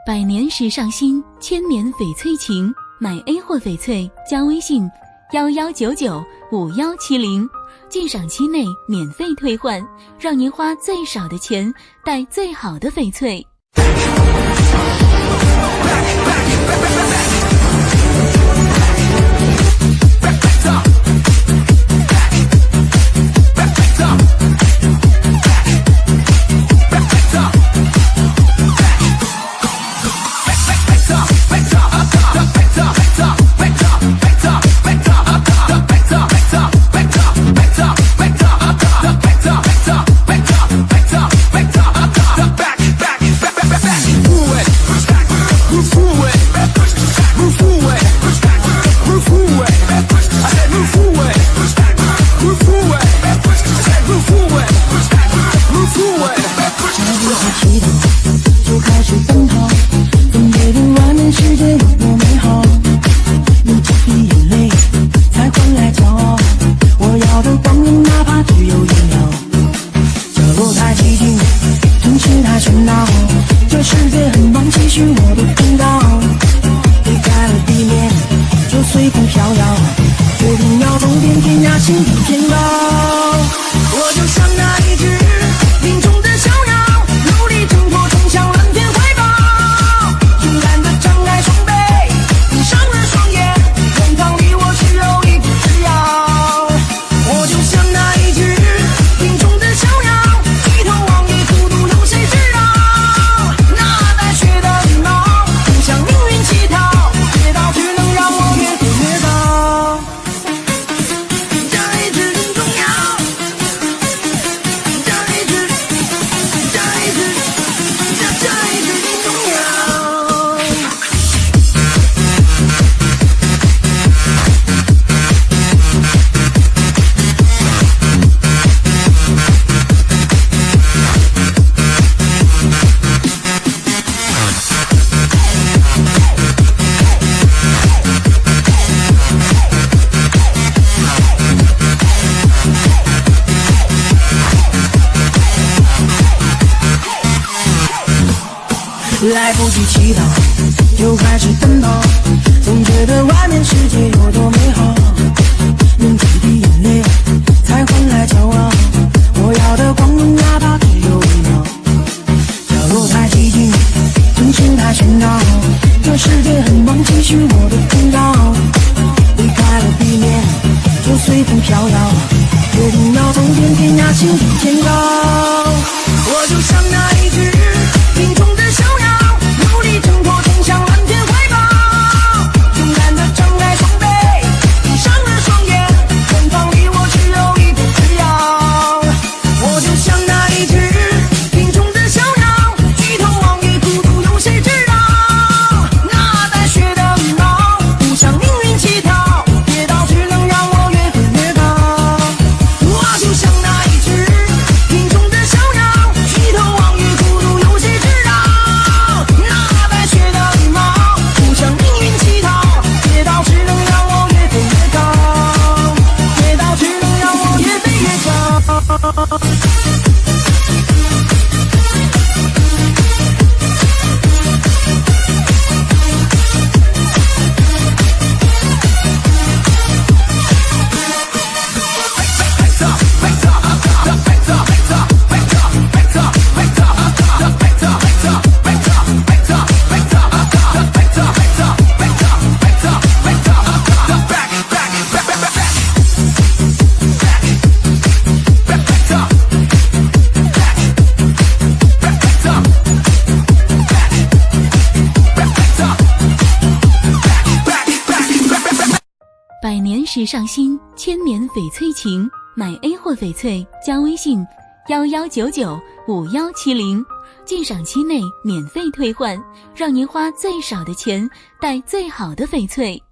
百年时尚新，千年翡翠情。买 A 货翡翠加微信11995170，鉴赏期内免费退换，让您花最少的钱带最好的翡翠。就开始奔跑，总觉得外面世界有多美好，用几滴眼泪才换来骄傲，我要的光明哪怕只有1秒。角落太寂静，城市太喧闹，这世界很忙，继续我的频道，离开了地面就随风飘摇，决定要走遍天涯心比天高。我就像那一只林中的小鸟，努力挣脱冲向蓝天怀抱，勇敢地张开双臂，闭上了双眼，远方离我只有1步之遥。我就像那一只林中的小鸟，低头望月，孤独有谁知道？那带血的羽毛，不向命运乞讨，跌倒只能让我越飞越高。这一只很重要，这一只很重要。来不及祈祷，就开始奔跑，总觉得外面世界有多美好，用几滴眼泪才换来骄傲，我要的光荣哪怕只有1秒。角落太寂静，城市太喧闹，这世界很忙，继续我的频道，离开了地面就随风飘摇，决定要走遍天涯心比天高。我就像那一只林中的小鸟，努力挣脱冲向蓝天怀抱，勇敢地张开双臂，闭上了双眼，远方离我只有1步之遥。我就像那一只林中的小鸟，低头望月，孤独有谁知道？那带血的羽毛，不向命运乞讨，跌倒只能让我越飞越高。我就像那一只林中的小鸟，低头望月，孤独有谁知道？那带血的羽毛，不向命运乞讨，跌倒只能让我越飞越高，跌倒只能让我越飞越高。百年时尚新，千年翡翠情。买 A 货翡翠加微信11995170，鉴赏期内免费退换，让您花最少的钱带最好的翡翠。